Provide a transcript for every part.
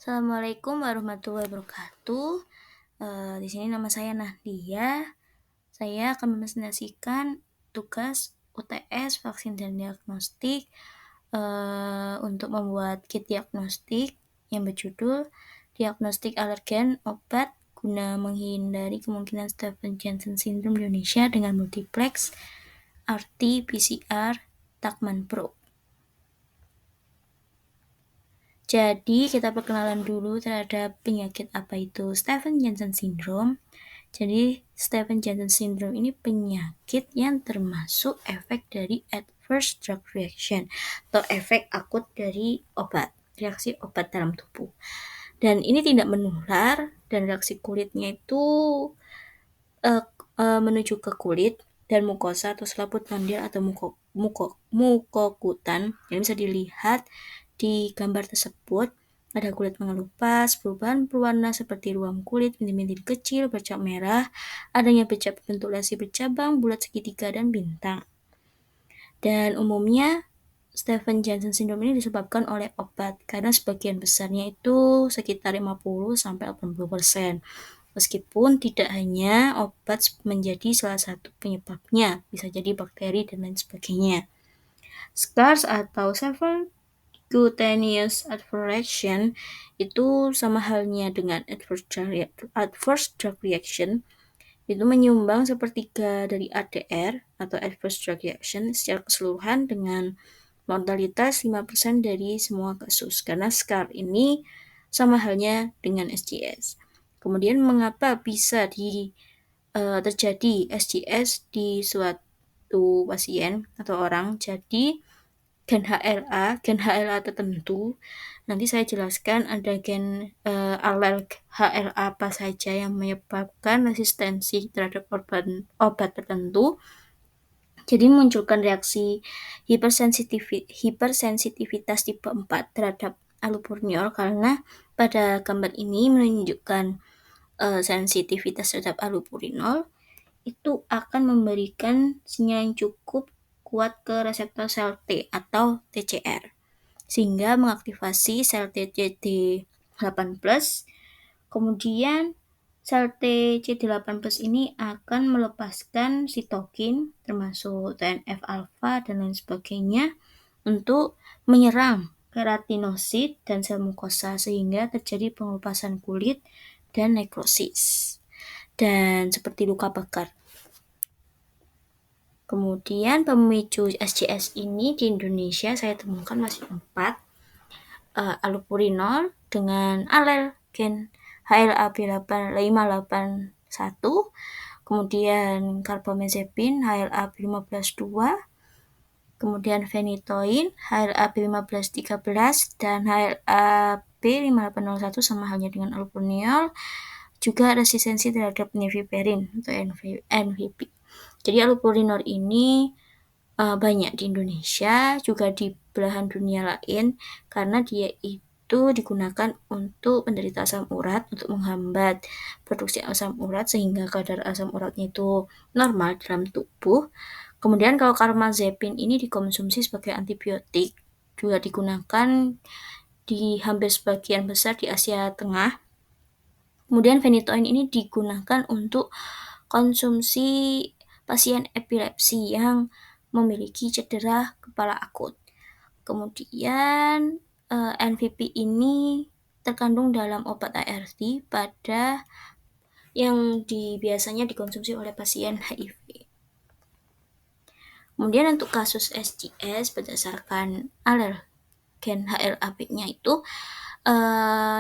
Assalamualaikum warahmatullahi wabarakatuh. Di sini nama saya Nahdia. Saya akan mempresentasikan tugas UTS vaksin dan diagnostik untuk membuat kit diagnostik yang berjudul Diagnostik Alergen Obat guna menghindari kemungkinan Stevens-Johnson Syndrome di Indonesia dengan multiplex RT-PCR Takman Pro. Jadi, kita perkenalan dulu terhadap penyakit apa itu Stevens-Johnson Syndrome. Jadi, Stevens-Johnson Syndrome ini penyakit yang termasuk efek dari adverse drug reaction atau efek akut dari reaksi obat dalam tubuh. Dan ini tidak menular dan reaksi kulitnya itu menuju ke kulit dan mukosa atau selaput kondil atau mukokutan yang bisa dilihat di gambar tersebut. Ada kulit mengelupas, perubahan berwarna seperti ruam kulit, bintik-bintik kecil, bercak merah, adanya bercak bentuk lesi bercabang, bulat segitiga, dan bintang. Dan umumnya Stevens-Johnson Syndrome ini disebabkan oleh obat karena sebagian besarnya itu sekitar 50-80%. Meskipun tidak hanya obat menjadi salah satu penyebabnya, bisa jadi bakteri dan lain sebagainya. SCARS atau Severe Cutaneous Adverse Reaction itu sama halnya dengan adverse drug reaction, itu menyumbang sepertiga dari ADR atau adverse drug reaction secara keseluruhan dengan mortalitas 5% dari semua kasus, karena SCAR ini sama halnya dengan SJS. Kemudian mengapa bisa terjadi SJS di suatu pasien atau orang? Jadi gen HLA tertentu, nanti saya jelaskan ada gen alel HLA apa saja yang menyebabkan resistensi terhadap obat tertentu. Jadi memunculkan reaksi hipersensitivitas tipe 4 terhadap allopurinol, karena pada gambar ini menunjukkan sensitivitas terhadap allopurinol itu akan memberikan sinyal yang cukup kuat ke reseptor sel T atau TCR, sehingga mengaktifasi sel TCD8+. Kemudian sel TCD8+ ini akan melepaskan sitokin termasuk TNF-alfa dan lain sebagainya untuk menyerang keratinosit dan sel mukosa, sehingga terjadi pengelupasan kulit dan nekrosis dan seperti luka bakar. Kemudian pemicu SJS ini di Indonesia saya temukan masih 4, allopurinol dengan alel gen HLA-B581, kemudian carbamazepin HLA-B15-2, kemudian phenytoin HLA-B15-13, dan HLA-B5801 sama halnya dengan allopurinol, juga resistensi terhadap neviperin atau NVP. Jadi allopurinol ini banyak di Indonesia, juga di belahan dunia lain, karena dia itu digunakan untuk penderita asam urat, untuk menghambat produksi asam urat sehingga kadar asam uratnya itu normal dalam tubuh. Kemudian kalau carbamazepin ini dikonsumsi sebagai antibiotik, juga digunakan di hampir sebagian besar di Asia Tengah. Kemudian phenytoin ini digunakan untuk konsumsi pasien epilepsi yang memiliki cedera kepala akut. Kemudian NVP ini terkandung dalam obat ART pada yang biasanya dikonsumsi oleh pasien HIV. Kemudian untuk kasus SJS berdasarkan alergen HLA-B-nya itu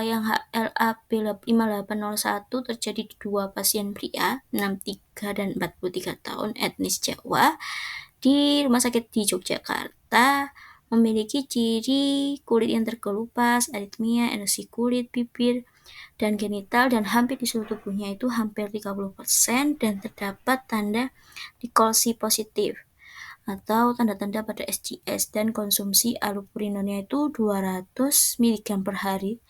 yang HLA-B5801 terjadi di 2 pasien pria 63 dan 43 tahun etnis Jawa di rumah sakit di Yogyakarta, memiliki ciri kulit yang terkelupas, aritmia, erupsi kulit, bibir, dan genital, dan hampir di seluruh tubuhnya itu hampir 30%, dan terdapat tanda Nikolsi positif atau tanda-tanda pada SJS, dan konsumsi allopurinolnya itu 200 mg per hari,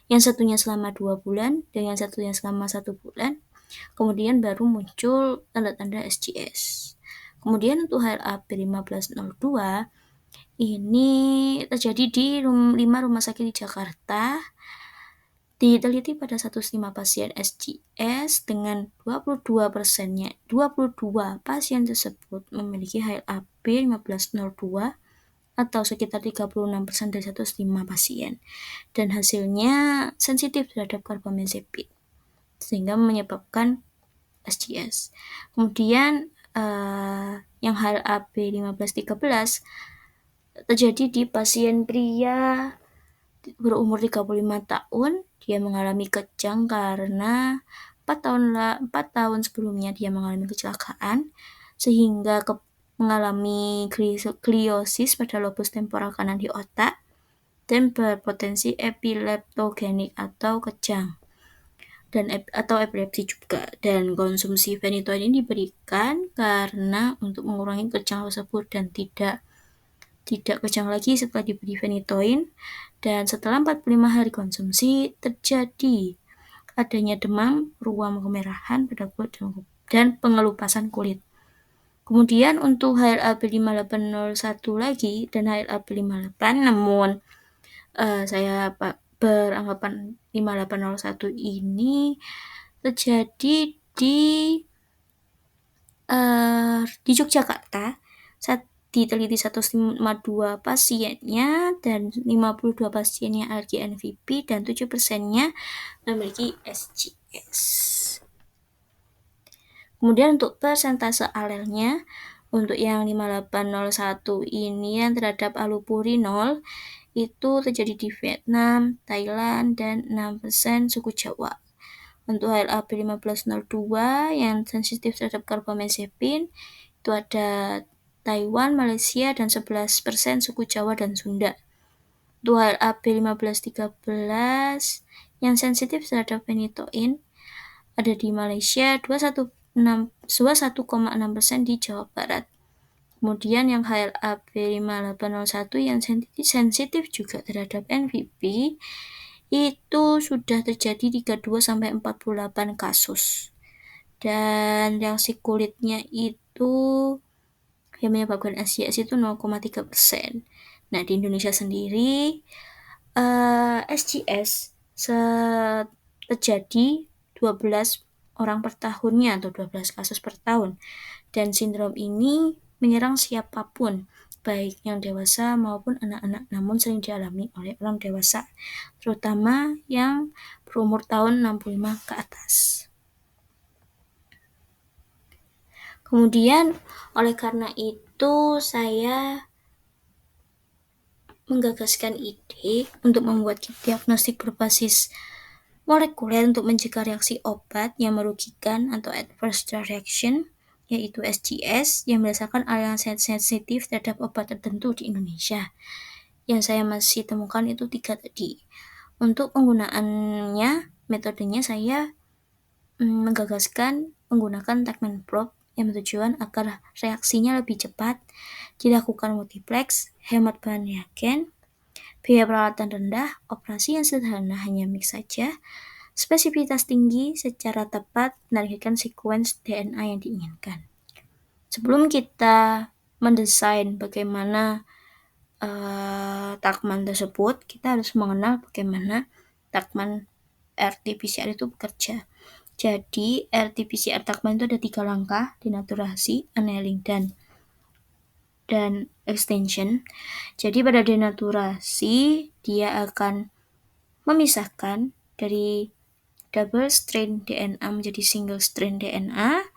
yang satunya selama 2 bulan dan yang satunya selama 1 bulan, kemudian baru muncul tanda-tanda SJS. Kemudian untuk HLA-B1502 ini terjadi di 5 rumah sakit di Jakarta Diteliti pada 105 pasien SJS dengan 22 pasien tersebut memiliki HLA-B 1502 atau sekitar 36% dari 105 pasien. Dan hasilnya sensitif terhadap karbamazepin sehingga menyebabkan SJS. Kemudian yang HLA-B 1513 terjadi di pasien pria berumur 35 tahun. Dia mengalami kejang karena 4 tahun sebelumnya dia mengalami kecelakaan sehingga mengalami gliosis pada lobus temporal kanan di otak dan berpotensi epileptogenik atau kejang dan atau epilepsi juga. Dan konsumsi phenytoin ini diberikan karena untuk mengurangi kejang tersebut dan tidak kejang lagi setelah diberi phenytoin. Dan setelah 45 hari konsumsi terjadi adanya demam, ruam kemerahan pada kulit dan pengelupasan kulit. Kemudian untuk HLA-B 5801 lagi dan HLA-B 58, namun saya beranggapan 5801 ini terjadi di Yogyakarta. Diteliti 152 pasiennya dan 52 pasiennya alergi NVP dan 7%-nya memiliki SJS. Kemudian untuk persentase alelnya, untuk yang 5801 ini yang terhadap allopurinol itu terjadi di Vietnam, Thailand, dan 6% suku Jawa. Untuk HLA-B 1502 yang sensitif terhadap karbamazepin itu ada Taiwan, Malaysia, dan 11% suku Jawa dan Sunda. Untuk HLA-B 1513 yang sensitif terhadap phenytoin ada di Malaysia 21,6% di Jawa Barat. Kemudian yang HLA-B 5801 yang sensitif juga terhadap NVP itu sudah terjadi 32-48 kasus. Dan reaksi kulitnya itu yang menyebabkan SJS itu 0,3%. Nah, di Indonesia sendiri SJS terjadi 12 orang per tahunnya atau 12 kasus per tahun. Dan sindrom ini menyerang siapapun, baik yang dewasa maupun anak-anak, namun sering dialami oleh orang dewasa, terutama yang berumur tahun 65 ke atas. Kemudian, oleh karena itu saya menggagaskan ide untuk membuat kit diagnostik berbasis molekuler untuk mencegah reaksi obat yang merugikan atau adverse reaction, yaitu SJS, yang berdasarkan aliran sensitif terhadap obat tertentu di Indonesia. Yang saya masih temukan itu 3 tadi. Untuk penggunaannya, metodenya saya menggagaskan menggunakan Taqman probe yang bertujuan agar reaksinya lebih cepat, dilakukan multiplex, hemat bahan reagen, biaya peralatan rendah, operasi yang sederhana hanya mix saja, spesifitas tinggi, secara tepat menargetkan sequence DNA yang diinginkan. Sebelum kita mendesain bagaimana Taqman tersebut, kita harus mengenal bagaimana Taqman RT-PCR itu bekerja. Jadi RT-PCR Taqman itu ada 3 langkah: denaturasi, annealing, dan extension. Jadi pada denaturasi dia akan memisahkan dari double strain DNA menjadi single strain DNA.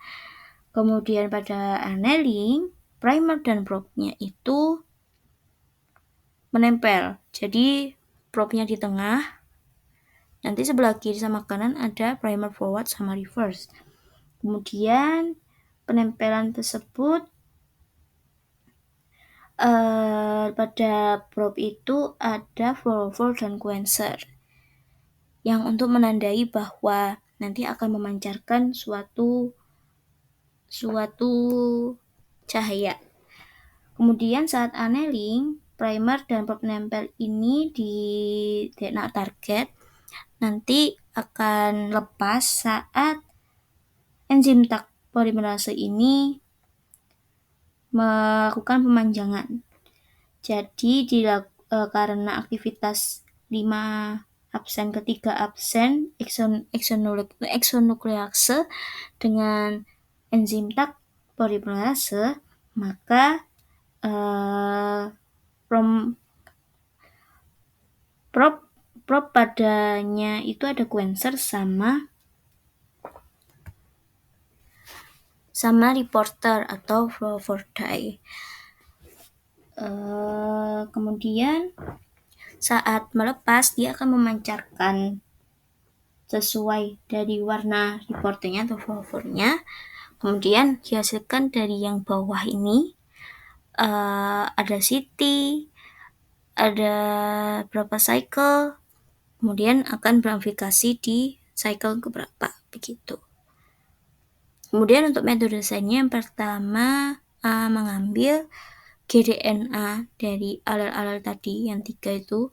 Kemudian pada annealing, primer dan probe-nya itu menempel. Jadi probe-nya di tengah, nanti sebelah kiri sama kanan ada primer forward sama reverse. Kemudian penempelan tersebut pada probe itu ada fluorophore dan quencher yang untuk menandai bahwa nanti akan memancarkan suatu cahaya. Kemudian saat annealing, primer dan probe nempel ini di DNA target nanti akan lepas saat enzim Taq polimerase ini melakukan pemanjangan. Jadi karena aktivitas 5 absen. Ketiga absen eksonuklease dengan enzim Tak polimerase, maka prop padanya itu ada quencher sama reporter atau Fluorophoridase. Kemudian saat melepas dia akan memancarkan sesuai dari warna reporternya atau fluorofornya. Kemudian dihasilkan dari yang bawah ini ada CT, ada berapa cycle, kemudian akan beramplifikasi di cycle keberapa, begitu. Kemudian untuk metode desainnya yang pertama mengambil gDNA dari alel-alel tadi yang 3 itu,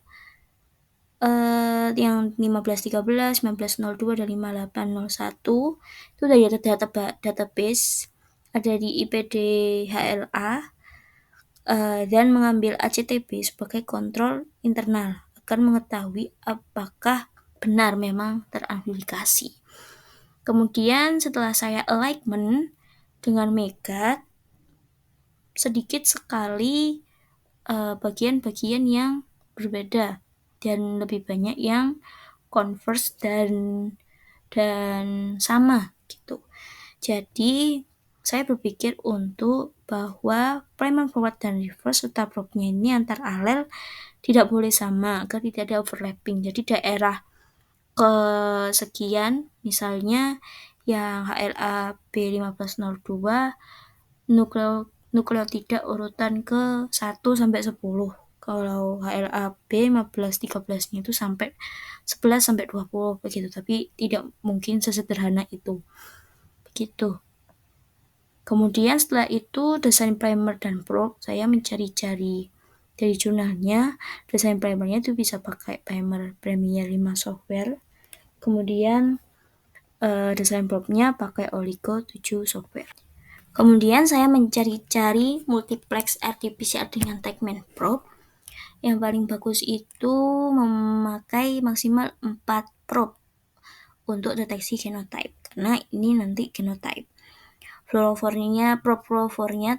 yang 1513, 1902, dan 5801 itu dari database ada di IPDHLA, dan mengambil ACTB sebagai kontrol internal akan mengetahui apakah benar memang teramplifikasi. Kemudian setelah saya alignment dengan Megat, sedikit sekali bagian-bagian yang berbeda dan lebih banyak yang converse dan sama gitu. Jadi saya berpikir untuk bahwa primer forward dan reverse serta probnya ini antar alel tidak boleh sama agar tidak ada overlapping. Jadi daerah kesekian misalnya yang HLA B1502 nukleotida urutan ke 1 sampai 10. Kalau HLA B1513-nya itu sampai 11 sampai 20 begitu, tapi tidak mungkin sesederhana itu. Begitu. Kemudian setelah itu desain primer dan probe saya mencari-cari dari jurnalnya. Desain primernya itu bisa pakai primer Premiere 5 software. Kemudian desain probe-nya pakai Oligo 7 software. Kemudian saya mencari-cari multiplex RT-PCR dengan Techman probe. Yang paling bagus itu memakai maksimal 4 probe untuk deteksi genotype, karena ini nanti genotype. Fluorofornya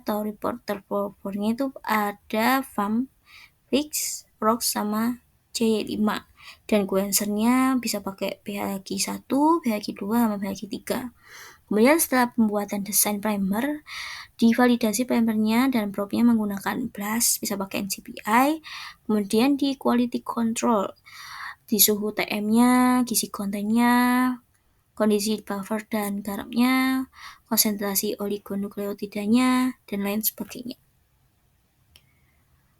atau reporter fluorofornya itu ada FAM, Fix, ROX, sama C5. Dan quenchernya bisa pakai PHQ1, PHQ2, sama PHQ3. Kemudian setelah pembuatan desain primer, divalidasi primernya dan probe-nya menggunakan BLAST, bisa pakai NCBI. Kemudian di quality control, di suhu TM-nya, gizi kontennya, kondisi buffer dan garamnya, konsentrasi oligonukleotidanya, dan lain sebagainya.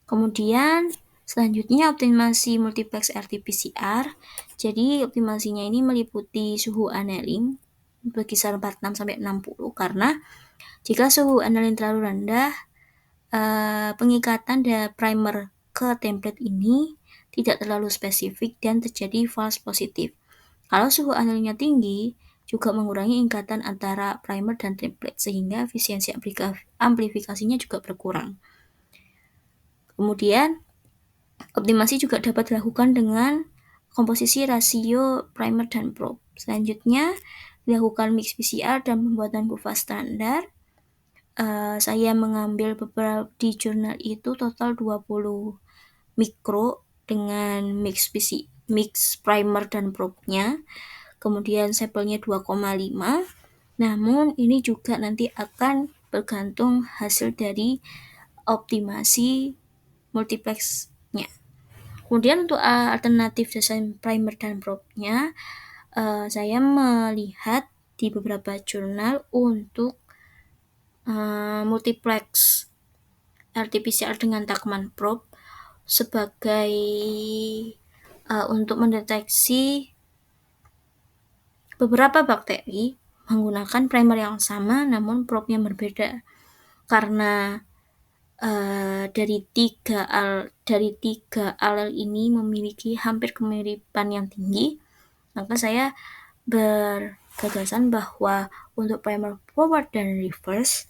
Kemudian selanjutnya optimasi multiplex RT-PCR. Jadi optimasinya ini meliputi suhu annealing berkisar 46 sampai 60, karena jika suhu annealing terlalu rendah, pengikatan dari primer ke template ini tidak terlalu spesifik dan terjadi false positif. Kalau suhu annealingnya tinggi, juga mengurangi ikatan antara primer dan template, sehingga efisiensi amplifikasinya juga berkurang. Kemudian, optimasi juga dapat dilakukan dengan komposisi rasio primer dan probe. Selanjutnya, dilakukan mix PCR dan pembuatan kurva standar. Saya mengambil beberapa di jurnal itu total 20 mikro dengan mix primer dan probe-nya. Kemudian sampelnya 2,5. Namun ini juga nanti akan bergantung hasil dari optimasi multiplex-nya. Kemudian untuk alternatif desain primer dan probe-nya, saya melihat di beberapa jurnal untuk multiplex RT-PCR dengan Techman probe sebagai untuk mendeteksi beberapa bakteri menggunakan primer yang sama namun probe-nya berbeda, karena dari tiga alel ini memiliki hampir kemiripan yang tinggi, maka saya bergagasan bahwa untuk primer forward dan reverse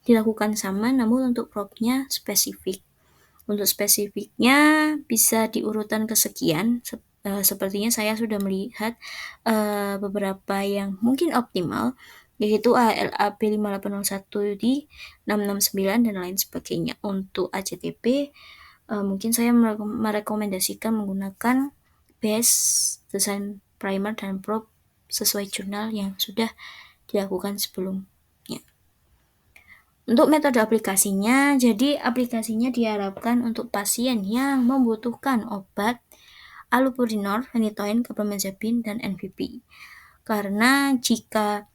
dilakukan sama, namun untuk probe-nya spesifik. Untuk spesifiknya bisa diurutan kesekian sepertinya saya sudah melihat beberapa yang mungkin optimal, yaitu ALA B5801 di 669 dan lain sebagainya. Untuk ACTP, mungkin saya merekomendasikan menggunakan base, desain primer, dan probe sesuai jurnal yang sudah dilakukan sebelumnya. Untuk metode aplikasinya, jadi aplikasinya diharapkan untuk pasien yang membutuhkan obat allopurinol, phenytoin, carbamazepine, dan NVP. Karena jika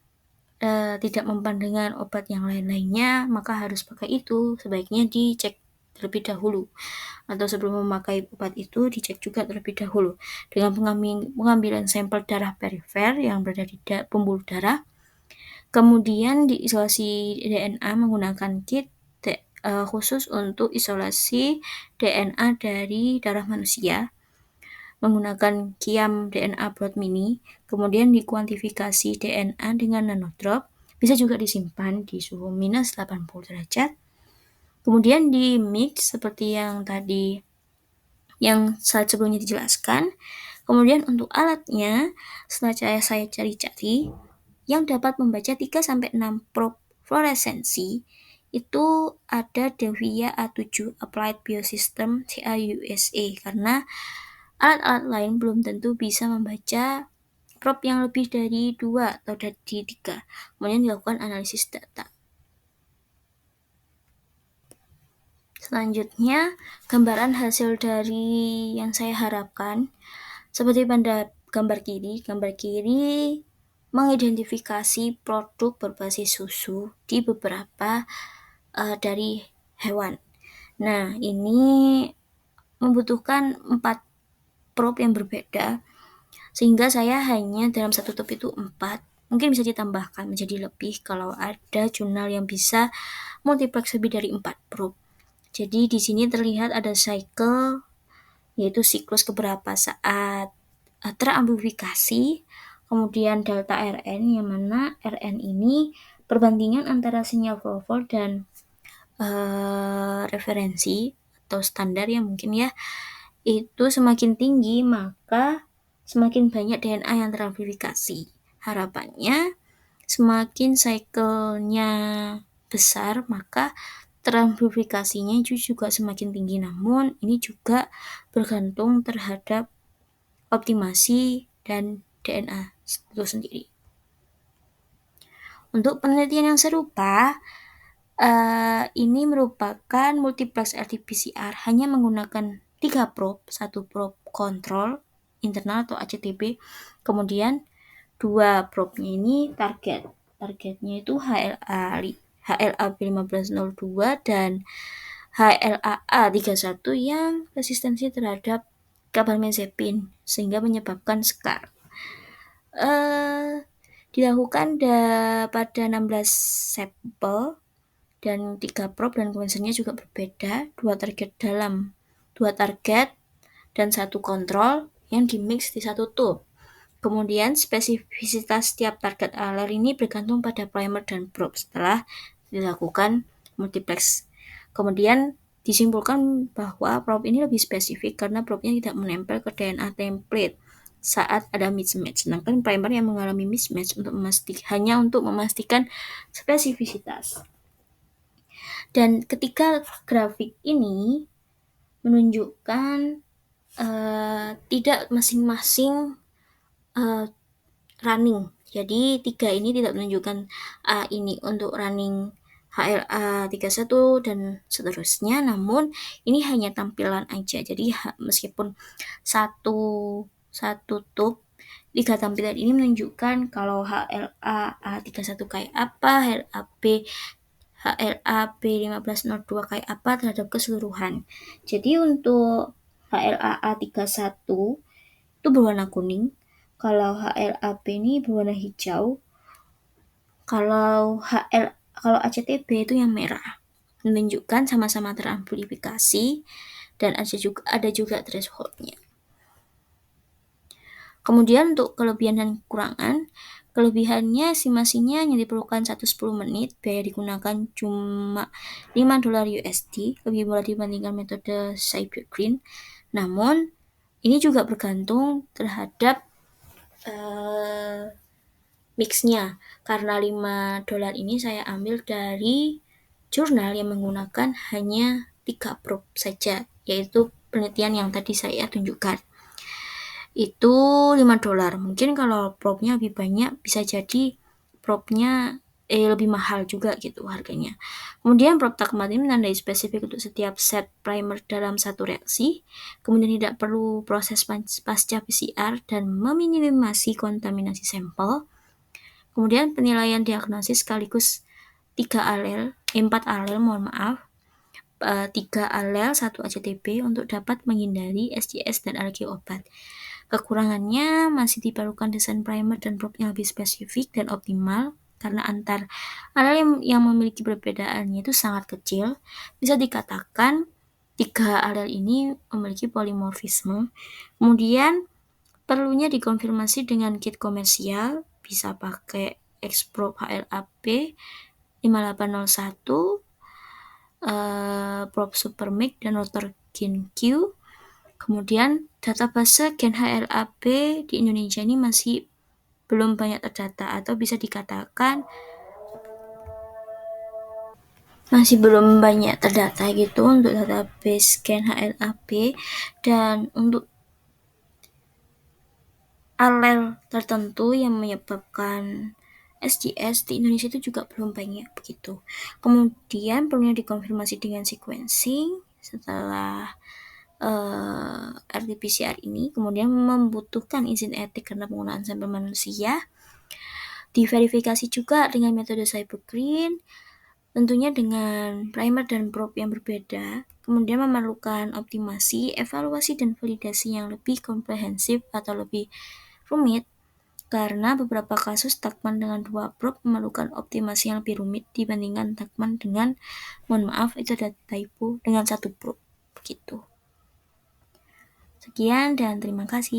tidak mempan dengan obat yang lain-lainnya, maka harus pakai itu. Sebaiknya dicek terlebih dahulu, atau sebelum memakai obat itu dicek juga terlebih dahulu dengan pengambilan sampel darah perifer yang berada di pembuluh darah. Kemudian diisolasi DNA menggunakan kit khusus untuk isolasi DNA dari darah manusia menggunakan kiam DNA Broad Mini, kemudian dikuantifikasi DNA dengan nanodrop, bisa juga disimpan di suhu minus 80 derajat, kemudian di mix seperti yang tadi yang saat sebelumnya dijelaskan. Kemudian untuk alatnya, setelah saya cari-cari, yang dapat membaca 3-6 probe fluoresensi itu ada Devia A7 Applied Biosystem CA USA, karena alat-alat lain belum tentu bisa membaca probe yang lebih dari 2 atau dari 3. Kemudian dilakukan analisis data. Selanjutnya, gambaran hasil dari yang saya harapkan seperti pada gambar kiri mengidentifikasi produk berbasis susu di beberapa dari hewan. Nah, ini membutuhkan 4 probe yang berbeda, sehingga saya hanya dalam satu tube itu 4. Mungkin bisa ditambahkan menjadi lebih kalau ada jurnal yang bisa multiplex lebih dari 4 probe. Jadi di sini terlihat ada cycle, yaitu siklus keberapa saat teramplifikasi, kemudian delta Rn, yang mana Rn ini perbandingan antara sinyal flow dan referensi atau standar ya mungkin ya, itu semakin tinggi maka semakin banyak DNA yang teramplifikasi. Harapannya semakin cycle-nya besar maka teramplifikasinya itu juga semakin tinggi. Namun ini juga bergantung terhadap optimasi dan DNA itu sendiri. Untuk penelitian yang serupa, ini merupakan multiplex RT-PCR hanya menggunakan 3 probe, 1 probe kontrol internal atau ACTB, kemudian 2 probe-nya ini targetnya itu HLA B1502 dan HLA-A31 yang resistensi terhadap carbamazepine sehingga menyebabkan scar. Dilakukan pada 16 sampel dan 3 probe, dan konsennya juga berbeda, 2 target dan 1 kontrol yang dimix di 1 tube. Kemudian spesifisitas setiap target ALR ini bergantung pada primer dan probe setelah dilakukan multiplex. Kemudian disimpulkan bahwa probe ini lebih spesifik karena probe-nya tidak menempel ke DNA template saat ada mismatch, sedangkan primer yang mengalami mismatch hanya untuk memastikan spesifisitas. Dan ketika grafik ini menunjukkan tidak masing-masing running. Jadi 3 ini tidak menunjukkan ini untuk running HLA31 dan seterusnya, namun ini hanya tampilan aja. Jadi meskipun satu tube, 3 tampilan ini menunjukkan kalau HLA31 kayak apa, HLA-B1502 kayak apa terhadap keseluruhan. Jadi untuk HLA-A31 itu berwarna kuning, kalau HLA-B ini berwarna hijau, kalau ACTB itu yang merah, menunjukkan sama-sama teramplifikasi dan ada juga threshold-nya. Kemudian untuk kelebihan dan kekurangan, kelebihannya estimasinya hanya diperlukan 1/10 menit, biaya digunakan cuma $5 USD, lebih murah dibandingkan metode Cybegreen. Namun Ini juga bergantung terhadap mixnya. Karena $5 ini saya ambil dari jurnal yang menggunakan hanya 3 probe saja, yaitu penelitian yang tadi saya tunjukkan. Itu $5. Mungkin kalau probe-nya lebih banyak, bisa jadi probe-nya lebih mahal juga gitu harganya. Kemudian probe Takmat ini menandai spesifik untuk setiap set primer dalam satu reaksi. Kemudian tidak perlu proses pasca PCR dan meminimasi kontaminasi sampel. Kemudian penilaian diagnosis sekaligus 4 alel, 3 alel, 1 ACTB untuk dapat menghindari SJS dan alergi obat. Kekurangannya masih diperlukan desain primer dan probe yang lebih spesifik dan optimal karena antar alel yang memiliki perbedaannya itu sangat kecil. Bisa dikatakan 3 alel ini memiliki polimorfisme. Kemudian perlunya dikonfirmasi dengan kit komersial, bisa pakai Xprobe HLA-P 5801, Probe Supermic dan Rotor GenQ. Kemudian database gen HLA-P di Indonesia ini masih belum banyak terdata, atau bisa dikatakan masih belum banyak terdata gitu untuk database gen HLA-P, dan untuk alel tertentu yang menyebabkan SJS di Indonesia itu juga belum banyak begitu. Kemudian perlunya dikonfirmasi dengan sequencing setelah RT-PCR ini, kemudian membutuhkan izin etik karena penggunaan sampel manusia. Diverifikasi juga dengan metode cytokine, tentunya dengan primer dan probe yang berbeda. Kemudian memerlukan optimasi, evaluasi, dan validasi yang lebih komprehensif atau lebih rumit, karena beberapa kasus Takman dengan 2 probe memerlukan optimasi yang lebih rumit dibandingkan Takman dengan, itu ada typo, dengan 1 probe begitu. Sekian dan terima kasih.